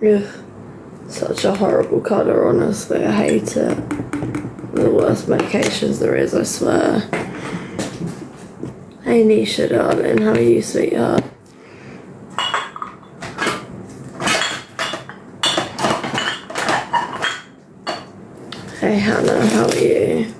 Ugh, such a horrible colour, honestly. I hate it. The worst medications there is, I swear. Hey Nisha, darling, how are you, sweetheart? Hey Hannah, how are you?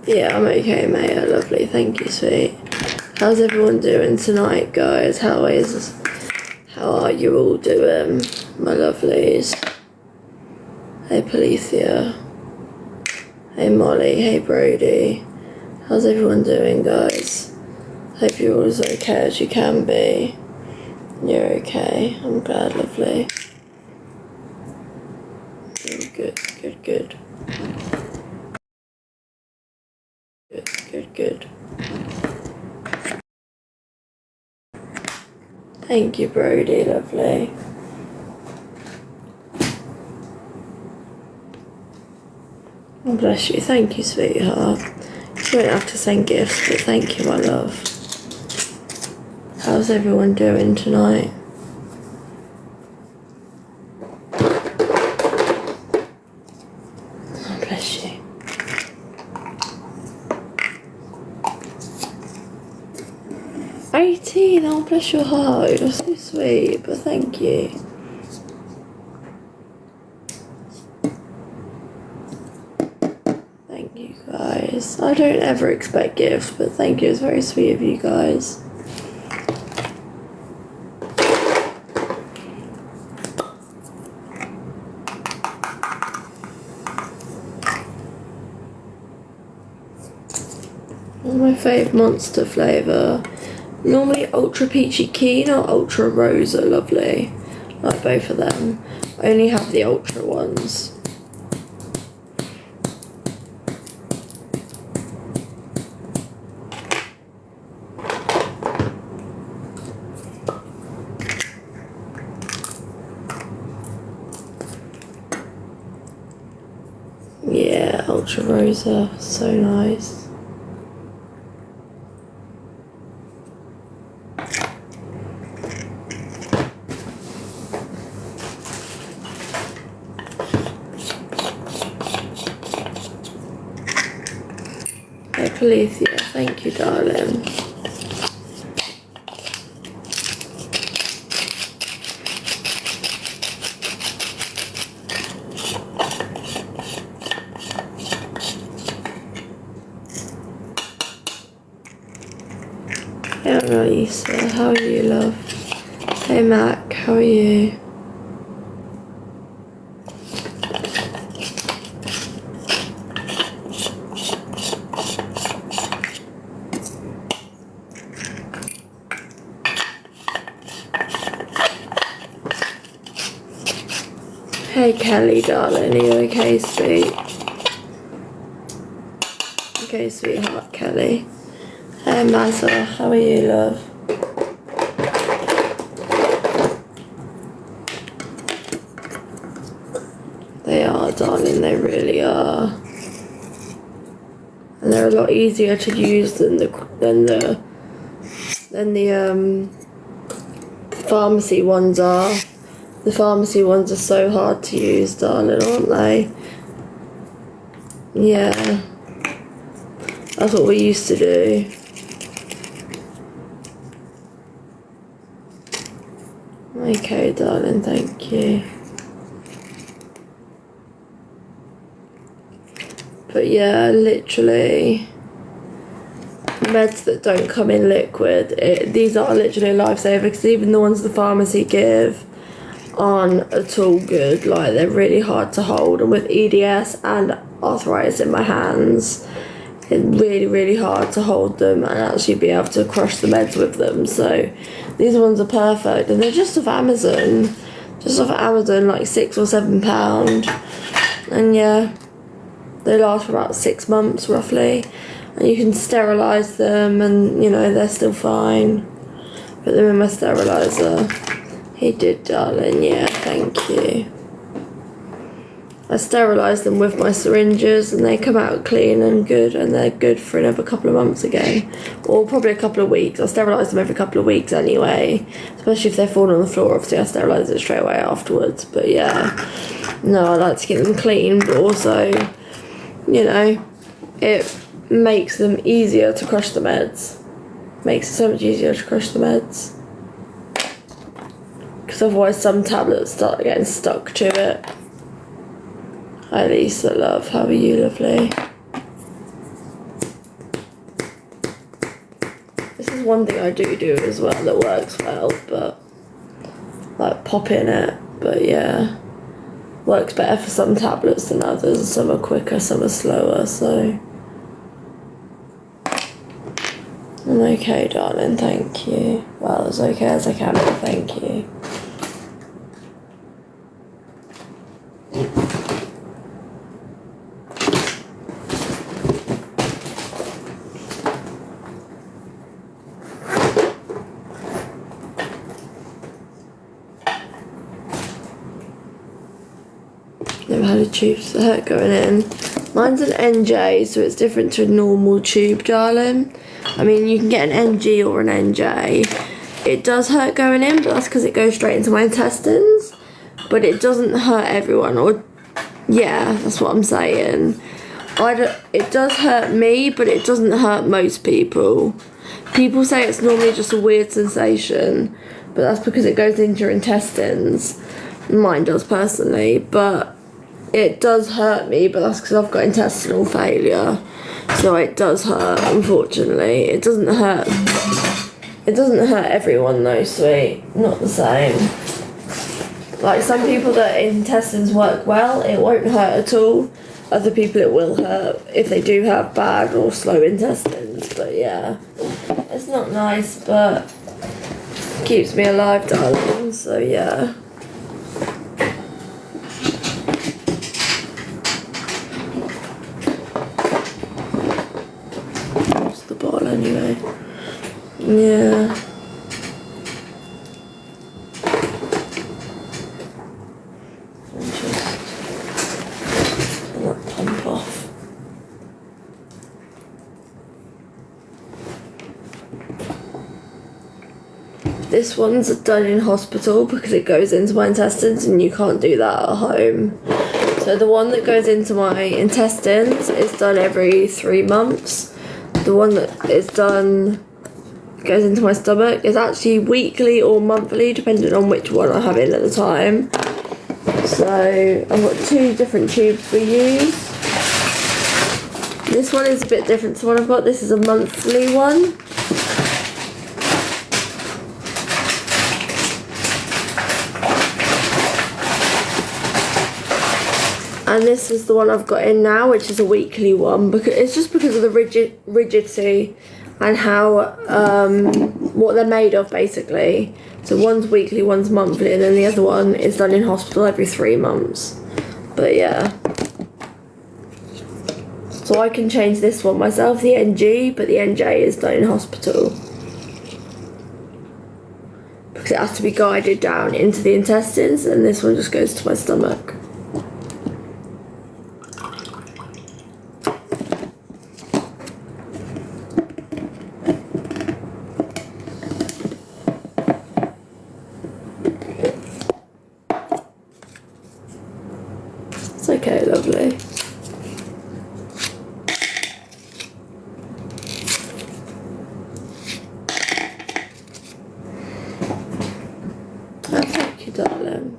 Yeah, I'm okay, mate. Lovely, thank you, sweet. How's everyone doing tonight, guys? How are you all doing, my lovelies? Hey, Policia. Hey, Molly. Hey, Brody. How's everyone doing, guys? Hope you're all as okay as you can be. You're okay. I'm glad, lovely. Good, good, good. Good, good, good. Thank you, Brody, lovely. Oh, bless you. Thank you, sweetheart. You won't have to send gifts, but thank you, my love. How's everyone doing tonight? Oh, bless you. $18, oh bless your heart, you're so sweet, but thank you. Thank you guys. I don't ever expect gifts, but thank you, it's very sweet of you guys. What's my fave monster flavour? Normally Ultra Peachy Keen or Ultra Rosa, lovely. Like both of them. I only have the Ultra ones. Yeah, Ultra Rosa, so nice. Alicia, thank you, darling. Hey, Annalisa, how are you, love? Hey, Mac, how are you? Hey Kelly, darling, are you okay, sweet? Okay, sweetheart, Kelly. Hey Mazza, how are you, love? They are, darling, they really are. And they're a lot easier to use than the pharmacy ones are. The pharmacy ones are so hard to use, darling, aren't they? Yeah. That's what we used to do. Okay, darling, thank you. But yeah, literally, meds that don't come in liquid, these are literally a lifesaver, because even the ones the pharmacy give aren't at all good. Like, they're really hard to hold, and with EDS and arthritis in my hands, it's really, really hard to hold them and actually be able to crush the meds with them. So these ones are perfect, and they're just off Amazon, like £6 or £7. And yeah, they last for about 6 months roughly, and you can sterilise them, and you know they're still fine. Put them in my steriliser. He did, darling. Yeah, thank you. I sterilise them with my syringes, and they come out clean and good, and they're good for another couple of months again, or probably a couple of weeks. I sterilise them every couple of weeks anyway, especially if they're falling on the floor. Obviously I sterilise it straight away afterwards, but yeah, no, I like to keep them clean, but also, you know, it makes them easier to crush the meds. Makes it so much easier to crush the meds, because otherwise some tablets start getting stuck to it. Hi Lisa, love, how are you, lovely? This is one thing I do as well that works well, but like popping it, but yeah, works better for some tablets than others. Some are quicker, some are slower, so I'm okay, darling, thank you. Well, as okay as I can, but thank you. Never had a tube to hurt going in. Mine's an NJ, so it's different to a normal tube, darling. I mean, you can get an NG or an NJ. It does hurt going in, but that's because it goes straight into my intestines. But it doesn't hurt everyone, or yeah, that's what I'm saying. It does hurt me, but it doesn't hurt most people. People say it's normally just a weird sensation, but that's because it goes into your intestines. Mine does personally, but it does hurt me, but that's because I've got intestinal failure. So it does hurt, unfortunately. It doesn't hurt. It doesn't hurt everyone though, sweet. Not the same. Like some people that intestines work well, it won't hurt at all. Other people it will hurt if they do have bad or slow intestines. But yeah, it's not nice, but keeps me alive, darling. So yeah. What's the ball anyway? Yeah. This one's done in hospital because it goes into my intestines and you can't do that at home. So the one that goes into my intestines is done every 3 months. The one that is done goes into my stomach is actually weekly or monthly, depending on which one I have in at the time. So I've got 2 different tubes we use. This one is a bit different to what I've got. This is a monthly one. And this is the one I've got in now, which is a weekly one, because it's just because of the rigidity and how what they're made of, basically. So one's weekly, one's monthly, and then the other one is done in hospital every 3 months. But yeah, so I can change this one myself, the NG, but the NJ is done in hospital because it has to be guided down into the intestines, and this one just goes to my stomach. It's okay, lovely. Oh, thank you, darling.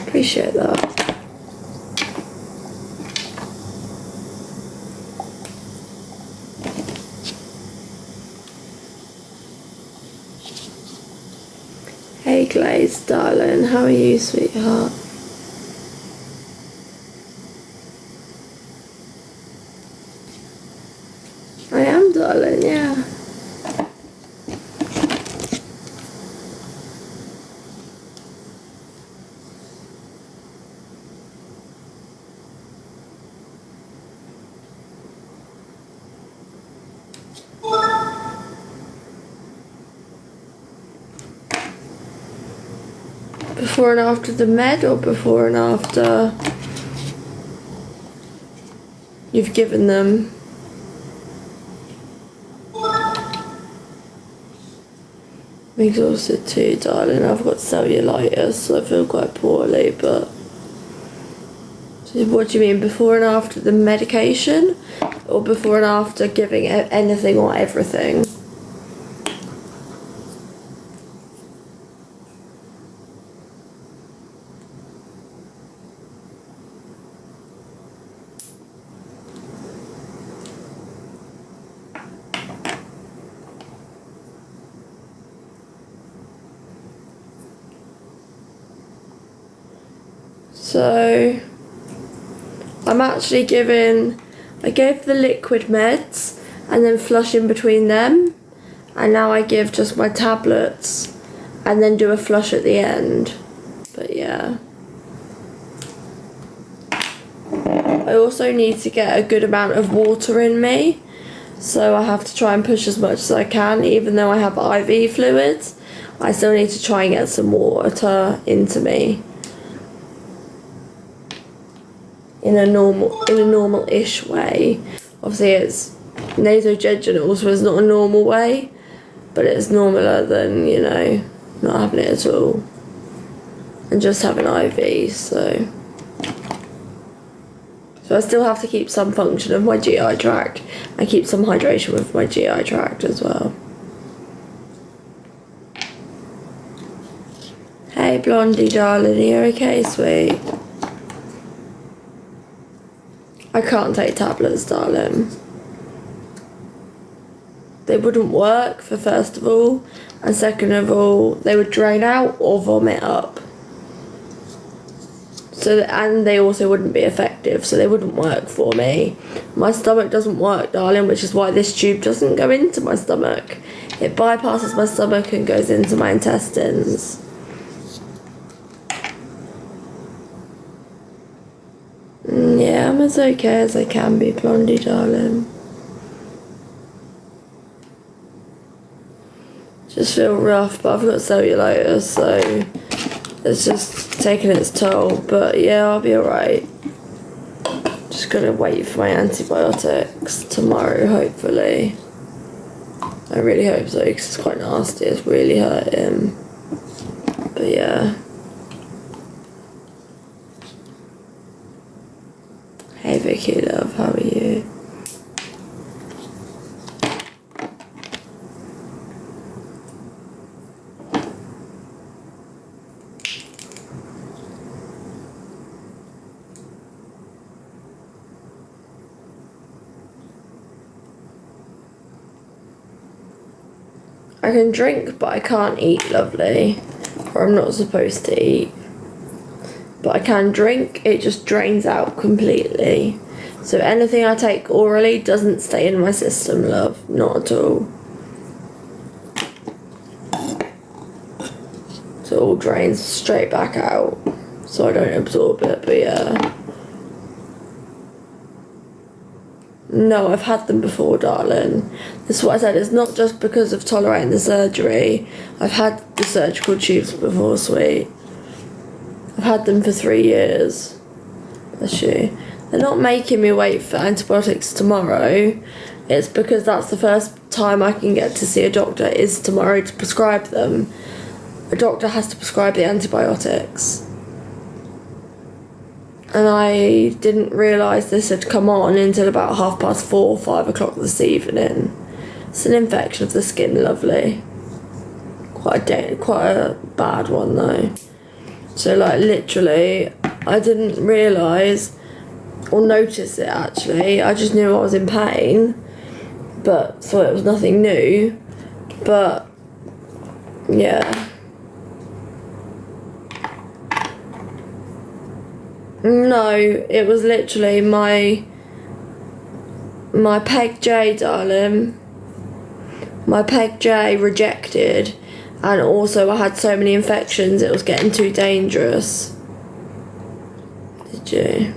Appreciate that. Hey, Glaze, darling. How are you, sweetheart? I am, darling, yeah. Before and after the med, or before and after you've given them? I'm exhausted too, darling. I've got cellulitis, so I feel quite poorly, but... So what do you mean, before and after the medication? Or before and after giving anything or everything? So, I'm actually I gave the liquid meds and then flush in between them, and now I give just my tablets and then do a flush at the end. But yeah. I also need to get a good amount of water in me, so I have to try and push as much as I can. Even though I have IV fluids, I still need to try and get some water into me. In a normal-ish way. Obviously it's nasojejunal, so it's not a normal way, but it's normaler than, you know, not having it at all and just having IV. So I still have to keep some function of my GI tract and keep some hydration with my GI tract as well. Hey Blondie darling, are you okay, sweet? I can't take tablets, darling. They wouldn't work, for first of all, and second of all, they would drain out or vomit up. And they also wouldn't be effective, so they wouldn't work for me. My stomach doesn't work, darling, which is why this tube doesn't go into my stomach. It bypasses my stomach and goes into my intestines. Yeah, I'm as okay as I can be, Blondie darling. Just feel rough, but I've got cellulitis, so it's just taking its toll. But yeah, I'll be alright. Just gonna wait for my antibiotics tomorrow, hopefully. I really hope so, because it's quite nasty. It's really hurting. But yeah. Hey Vicky love, how are you? I can drink, but I can't eat, lovely. Or I'm not supposed to eat. But I can drink, it just drains out completely. So anything I take orally doesn't stay in my system, love. Not at all. So it all drains straight back out. So I don't absorb it, but yeah. No, I've had them before, darling. This is what I said, it's not just because of tolerating the surgery. I've had the surgical tubes before, sweet. I've had them for 3 years. Bless you. They're not making me wait for antibiotics tomorrow. It's because that's the first time I can get to see a doctor is tomorrow to prescribe them. A doctor has to prescribe the antibiotics. And I didn't realise this had come on until about 4:30, 5 o'clock this evening. It's an infection of the skin, lovely. Quite a bad one though. So like literally, I didn't realise or notice it actually. I just knew I was in pain, but thought it was nothing new. But yeah. No, it was literally my Peg J, darling. My Peg J rejected, and also I had so many infections it was getting too dangerous. Did you?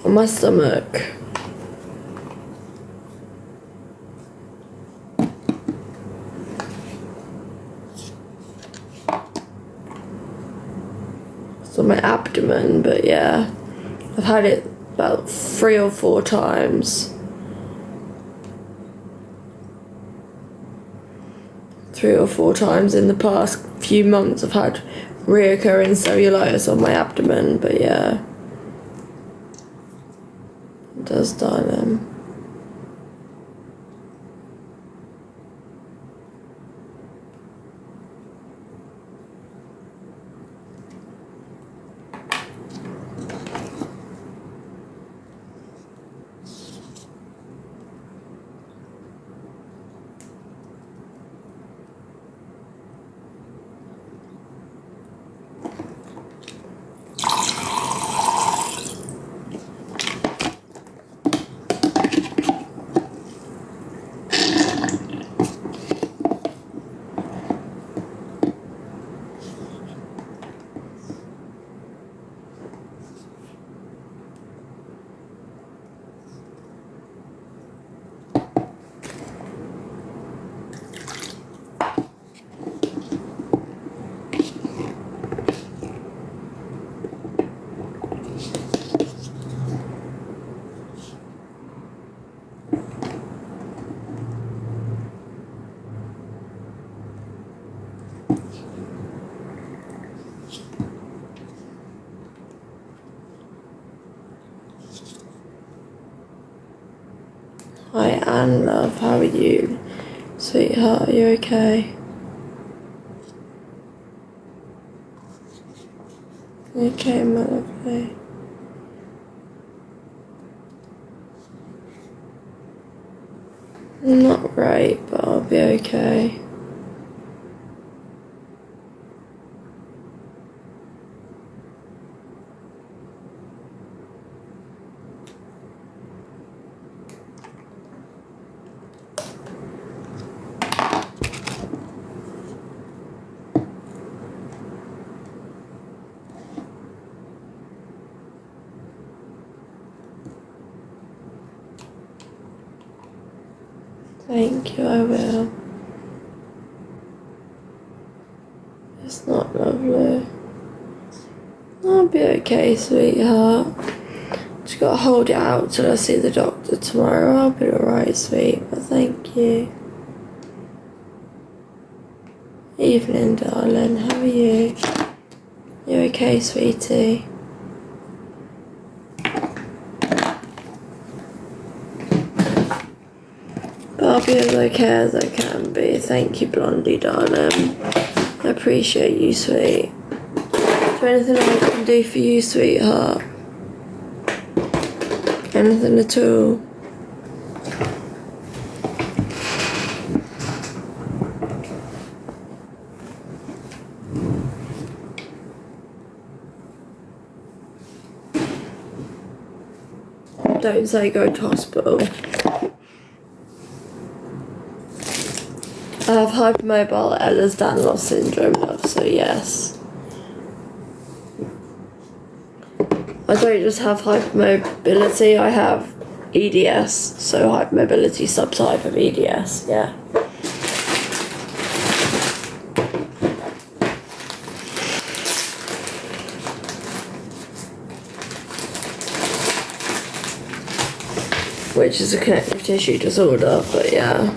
On my stomach. abdomen, but yeah, I've had it about 3 or 4 times. 3 or 4 times in the past few months I've had reoccurring cellulitis on my abdomen, but yeah, it does, darling. Hi Anne, love, how are you? Sweetheart, are you okay? Okay, my lovely. Not great, but I'll be okay. Thank you, I will. It's not lovely. I'll be okay, sweetheart. Just gotta hold it out till I see the doctor tomorrow. I'll be alright, sweet, but thank you. Evening, darling. How are you? You okay, sweetie? But I'll be as okay as I can be. Thank you, Blondie, darling. I appreciate you, sweet. Is there anything I can do for you, sweetheart? Anything at all? Don't say go to hospital. I have hypermobile Ehlers-Danlos syndrome, love, so yes. I don't just have hypermobility, I have EDS, so hypermobility subtype of EDS, yeah. Which is a connective tissue disorder, but yeah.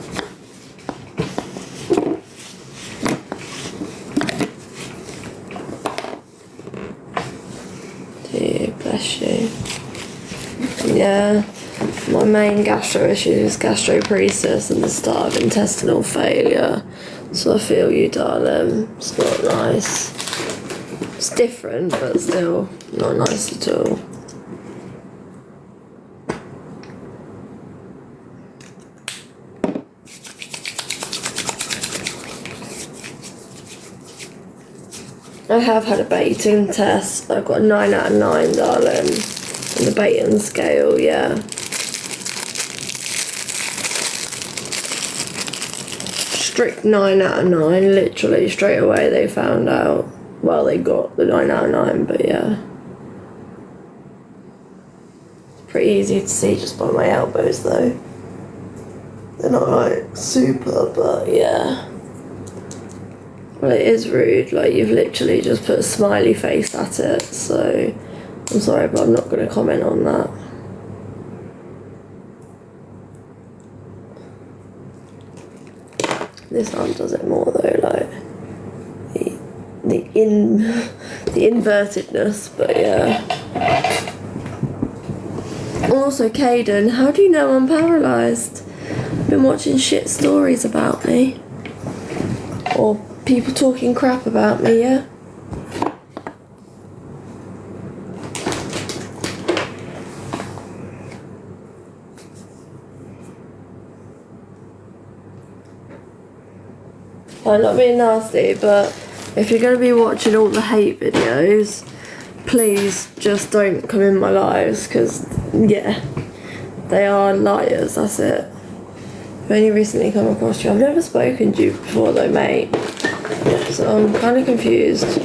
Bless you. Yeah, my main gastro issue is gastroparesis and the start of intestinal failure. So I feel you, darling. It's not nice. It's different, but still not nice at all. I have had a Baton test. I've got a 9 out of 9, darling. On the Baton scale, yeah. Strict 9 out of 9, literally straight away they found out. Well, they got the 9 out of 9, but yeah. It's pretty easy to see just by my elbows, though. They're not like super, but yeah. Well, it is rude, like you've literally just put a smiley face at it, so I'm sorry, but I'm not going to comment on that. This arm does it more though, like the invertedness, but yeah. Also, Caden, how do you know I'm paralysed? I've been watching shit stories about me. Or people talking crap about me, yeah? I'm not being nasty, but if you're going to be watching all the hate videos, please just don't come in my lives, because, yeah, they are liars, that's it. I've only recently come across you. I've never spoken to you before though, mate. So I'm kind of confused.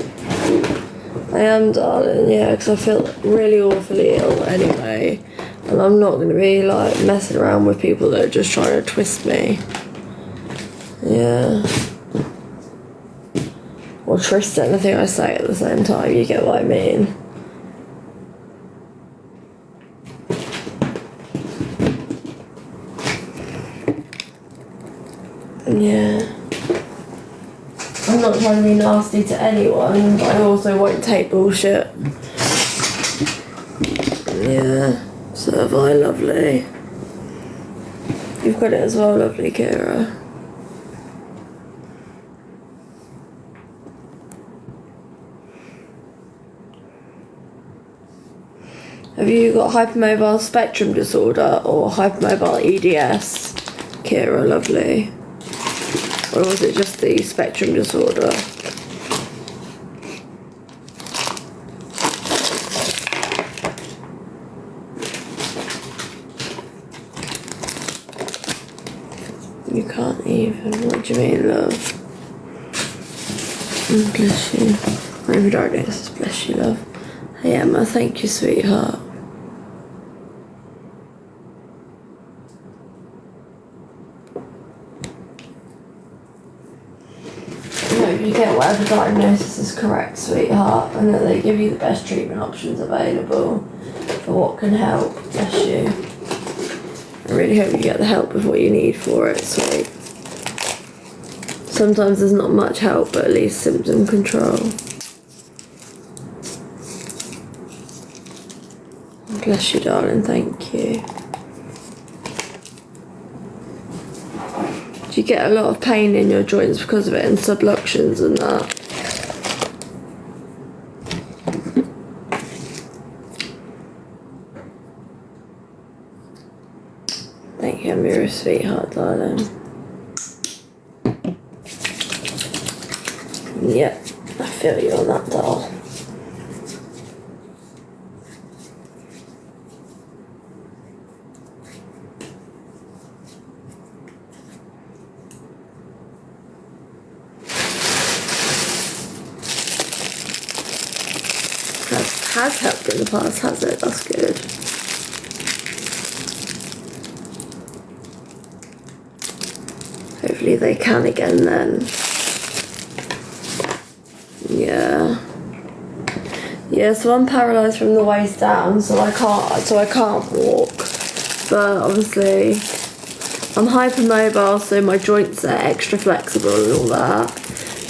I am, darling, yeah, because I feel really awfully ill anyway. And I'm not going to be, like, messing around with people that are just trying to twist me. Yeah. Or twist anything I say at the same time, you get what I mean. Yeah. I'm not trying to be nasty to anyone, but I also won't take bullshit. Yeah. So have I, lovely. You've got it as well, lovely Kira. Have you got hypermobile spectrum disorder or hypermobile EDS, Kira, lovely? Or was it just the spectrum disorder? You can't even. What do you mean, love? Bless you. Maybe darkness. Bless you, love. Hey, Emma. Thank you, sweetheart. You get whatever diagnosis is correct, sweetheart, and that they give you the best treatment options available for what can help. Bless you. I really hope you get the help with what you need for it, sweet. Sometimes there's not much help, but at least symptom control. Bless you, darling, thank you. Do you get a lot of pain in your joints because of it, and subluxations and that? Thank you, I'm your sweetheart, darling. Yep, I feel you on that, doll. Has helped in the past, has it? That's good. Hopefully they can again then. Yeah. Yeah, so I'm paralysed from the waist down, so I can't walk. But obviously I'm hypermobile, so my joints are extra flexible and all that.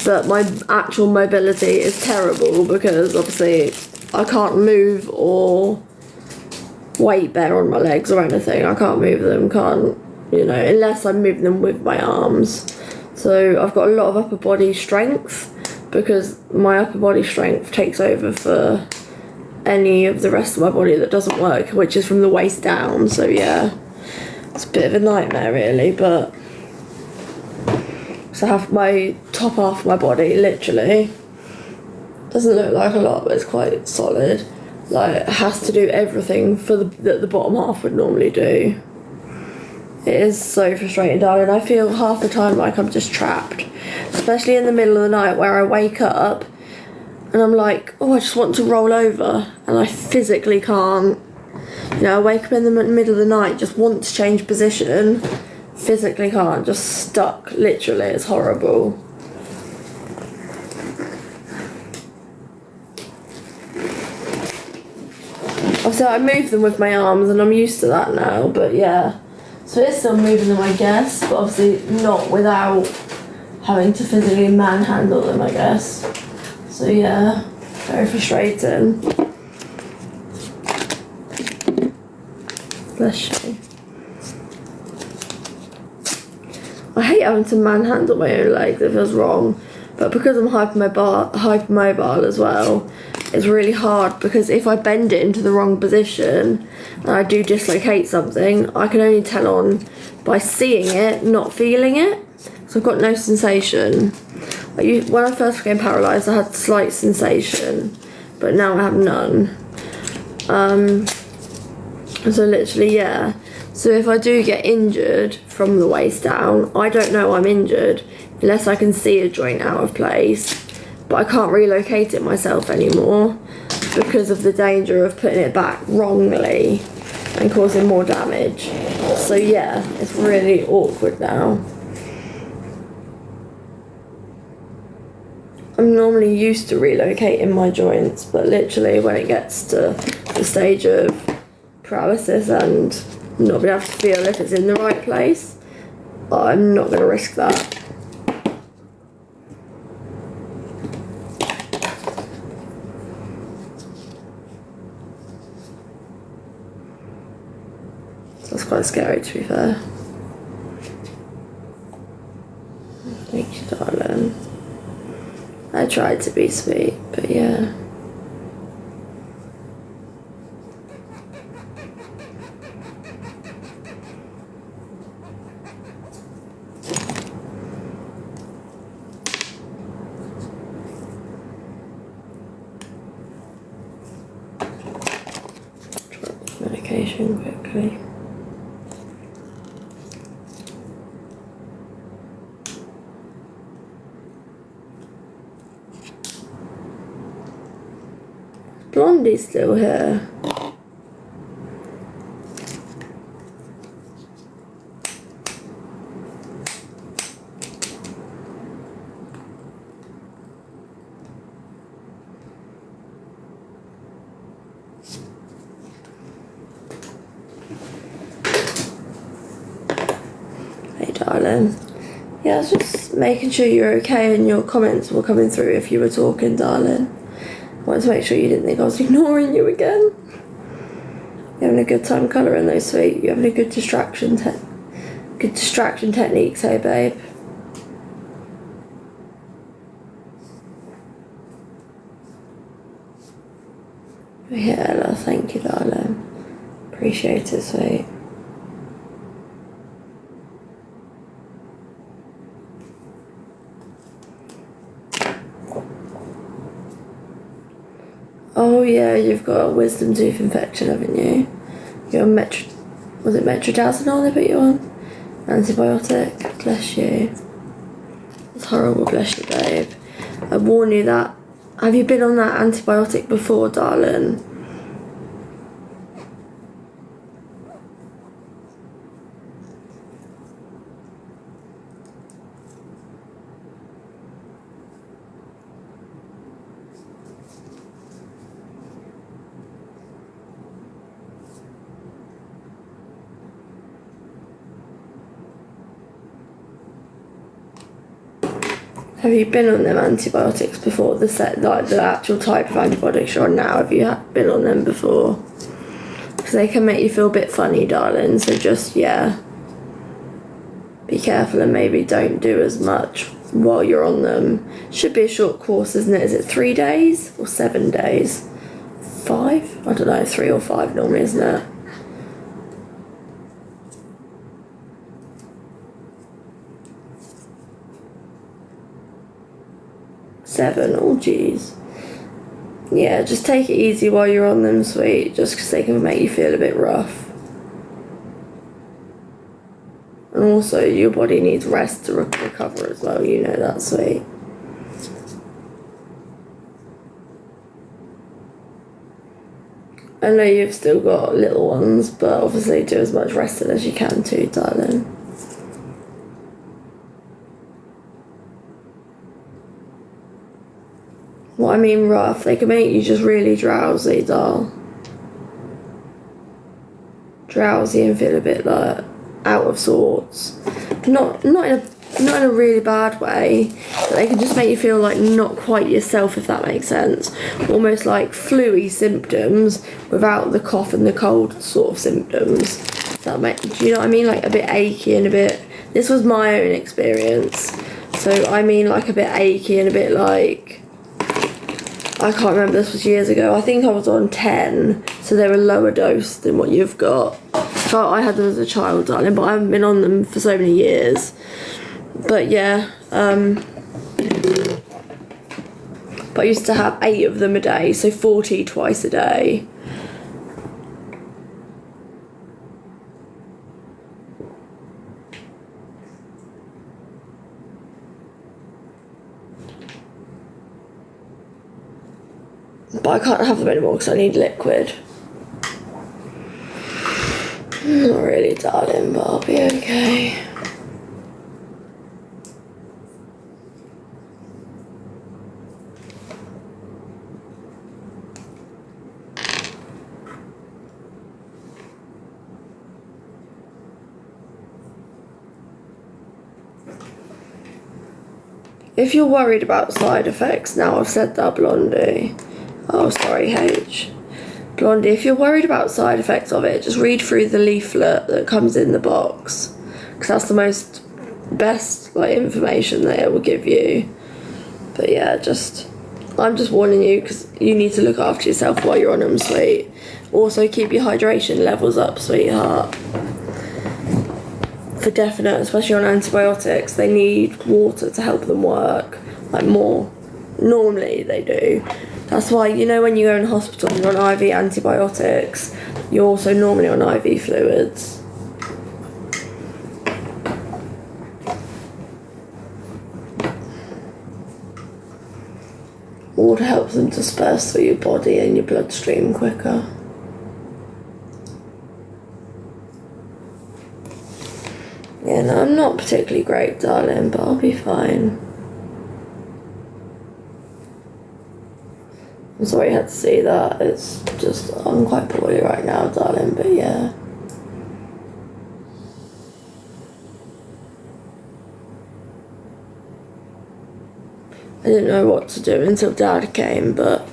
But my actual mobility is terrible because obviously I can't move or weight bear on my legs or anything. I can't move them, unless I move them with my arms. So I've got a lot of upper body strength because my upper body strength takes over for any of the rest of my body that doesn't work, which is from the waist down. So yeah, it's a bit of a nightmare really, but so I have my top half of my body literally doesn't look like a lot, but it's quite solid. Like, it has to do everything for that the bottom half would normally do. It is so frustrating, darling. I feel half the time like I'm just trapped, especially in the middle of the night where I wake up and I'm like, oh, I just want to roll over, and I physically can't. I wake up in the middle of the night, just want to change position, physically can't, just stuck, literally. It's horrible. So I move them with my arms and I'm used to that now, but yeah. So it's still moving them, I guess, but obviously not without having to physically manhandle them, I guess. So yeah, very frustrating. Bless you. I hate having to manhandle my own legs, it feels wrong. But because I'm hypermobile as well, it's really hard because if I bend it into the wrong position and I do dislocate something, I can only tell on by seeing it, not feeling it. So I've got no sensation. When I first became paralysed, I had slight sensation, but now I have none. So literally, yeah. So if I do get injured from the waist down, I don't know I'm injured unless I can see a joint out of place. But I can't relocate it myself anymore because of the danger of putting it back wrongly and causing more damage. So yeah, it's really awkward now. I'm normally used to relocating my joints, but literally when it gets to the stage of paralysis and not being able to feel if it's in the right place, I'm not going to risk that. So that's quite scary, to be fair. Thank you, darling. I tried to be sweet, but yeah. Medication quickly. Blondie's still here. Hey darling. Yeah, I was just making sure you're okay and your comments were coming through if you were talking, darling. I wanted to make sure you didn't think I was ignoring you again. You having a good time colouring though, sweet? You having a good distraction techniques, hey babe? Yeah, Ella, thank you, darling. Appreciate it, sweet. Oh yeah, you've got a wisdom tooth infection, haven't you? You're on was it metronidazole they put you on? Antibiotic? Bless you. It's horrible, bless you, babe. I warn you that. Have you been on that antibiotic before, darling? Have you been on them antibiotics before? The actual type of antibiotics you're on now, have you been on them before? Because they can make you feel a bit funny, darling, so just, yeah, be careful and maybe don't do as much while you're on them. Should be a short course, isn't it? Is it 3 days or 7 days? 5? I don't know, 3 or 5 normally, isn't it? 7, oh jeez. Yeah, just take it easy while you're on them, sweet, just because they can make you feel a bit rough. And also, your body needs rest to recover as well, you know that, sweet. I know you've still got little ones, but obviously do as much resting as you can too, darling. What I mean rough, they can make you just really drowsy, doll. drowsy and feel a bit like out of sorts. Not in a really bad way, but they can just make you feel like not quite yourself, if that makes sense. Almost like flu-y symptoms without the cough and the cold sort of symptoms. Do you know what I mean? Like a bit achy and a bit. This was my own experience. So I mean like a bit achy and a bit like, I can't remember, this was years ago. I think I was on 10, so they're a lower dose than what you've got. So I had them as a child, darling, but I haven't been on them for so many years. But yeah, but I used to have 8 of them a day, so 40 twice a day. But I can't have them anymore because I need liquid. Not really, darling, but I'll be okay. If you're worried about side effects, now I've said that, Blondie. Oh, sorry, H. Blondie, if you're worried about side effects of it, just read through the leaflet that comes in the box, because that's the best information that it will give you. But yeah, I'm just warning you because you need to look after yourself while you're on them, sweet. Also, keep your hydration levels up, sweetheart. For definite, especially on antibiotics, they need water to help them work, like more. Normally they do. That's why, you know, when you go in hospital and you're on IV antibiotics, you're also normally on IV fluids. Water helps them disperse through your body and your bloodstream quicker. Yeah, no, I'm not particularly great, darling, but I'll be fine. I'm sorry you had to see that. It's just, I'm quite poorly right now, darling, but yeah. I didn't know what to do until Dad came, but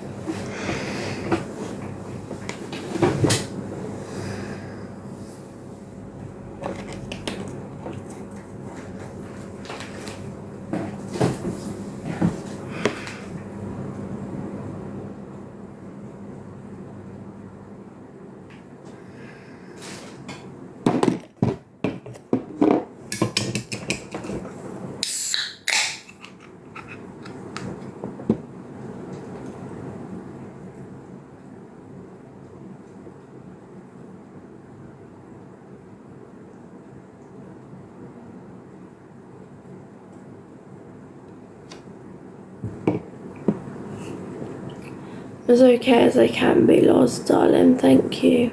as okay as I can be, Loz, darling, thank you.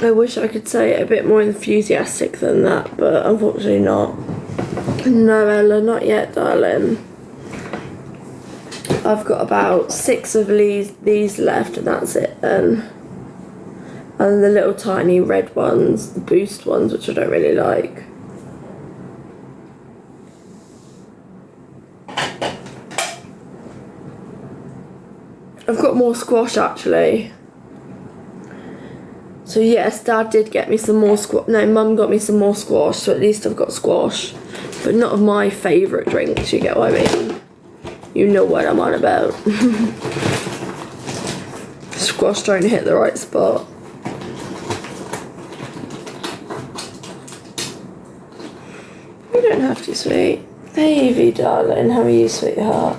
I wish I could say it a bit more enthusiastic than that, but unfortunately not. No, Ella, not yet, darling. I've got about 6 of these left, and that's it then. And the little tiny red ones, the boost ones, which I don't really like. I've got more squash actually. So yes, Dad did get me some more squash. No, Mum got me some more squash, so at least I've got squash. But not of my favourite drinks, you get what I mean? You know what I'm on about. Squash trying to hit the right spot. You don't have to, sweet. Hey, Evie, darling, how are you, sweetheart?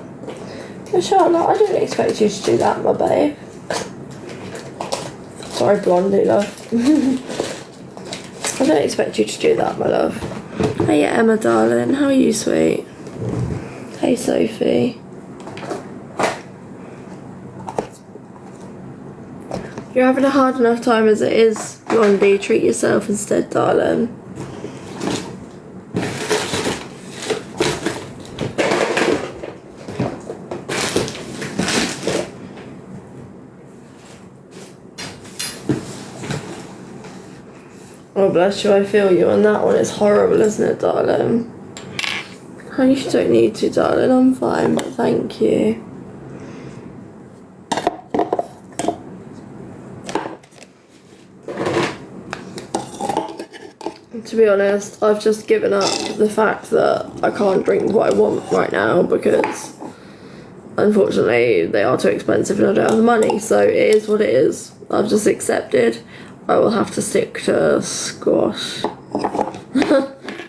Oh, Charlotte, I didn't expect you to do that, my babe. Sorry, Blondie, love. I don't expect you to do that, my love. Hey, Emma, darling, how are you, sweet? Hey, Sophie. You're having a hard enough time as it is, Blondie. Treat yourself instead, darling. Oh, bless you, I feel you on that one. It's horrible, isn't it, darling? Oh, you don't need to, darling. I'm fine, but thank you. To be honest, I've just given up the fact that I can't drink what I want right now because unfortunately they are too expensive and I don't have the money, so it is what it is. I've just accepted I will have to stick to squash.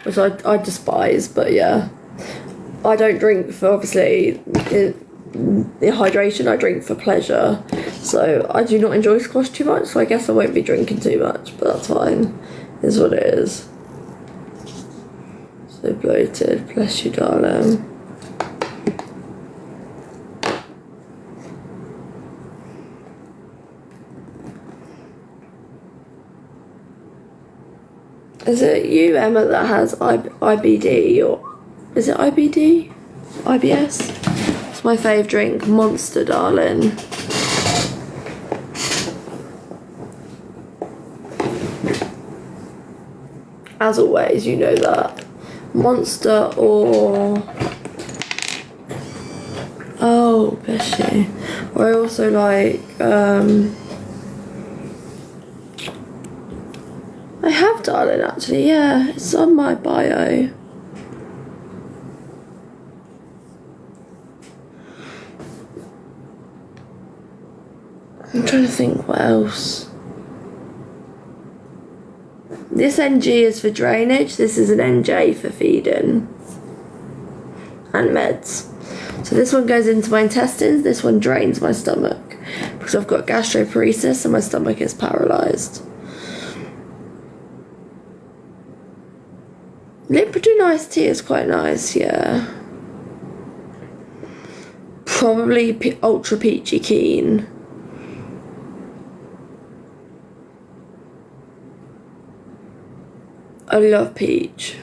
Which I despise, but yeah. I don't drink for obviously the hydration, I drink for pleasure. So I do not enjoy squash too much, so I guess I won't be drinking too much, but that's fine. It is what it is. So bloated, bless you, darling. Is it you, Emma, that has IBD, or is it IBD? IBS? It's my fave drink, Monster, darling. As always, you know that. Monster or... Oh, bless you. Or I also like... I have, darling, actually, yeah. It's on my bio. I'm trying to think what else. This NG is for drainage. This is an NJ for feeding. And meds. So this one goes into my intestines. This one drains my stomach. Because I've got gastroparesis and my stomach is paralysed. Lipido iced tea is quite nice, yeah. Probably ultra peachy keen. I love peach.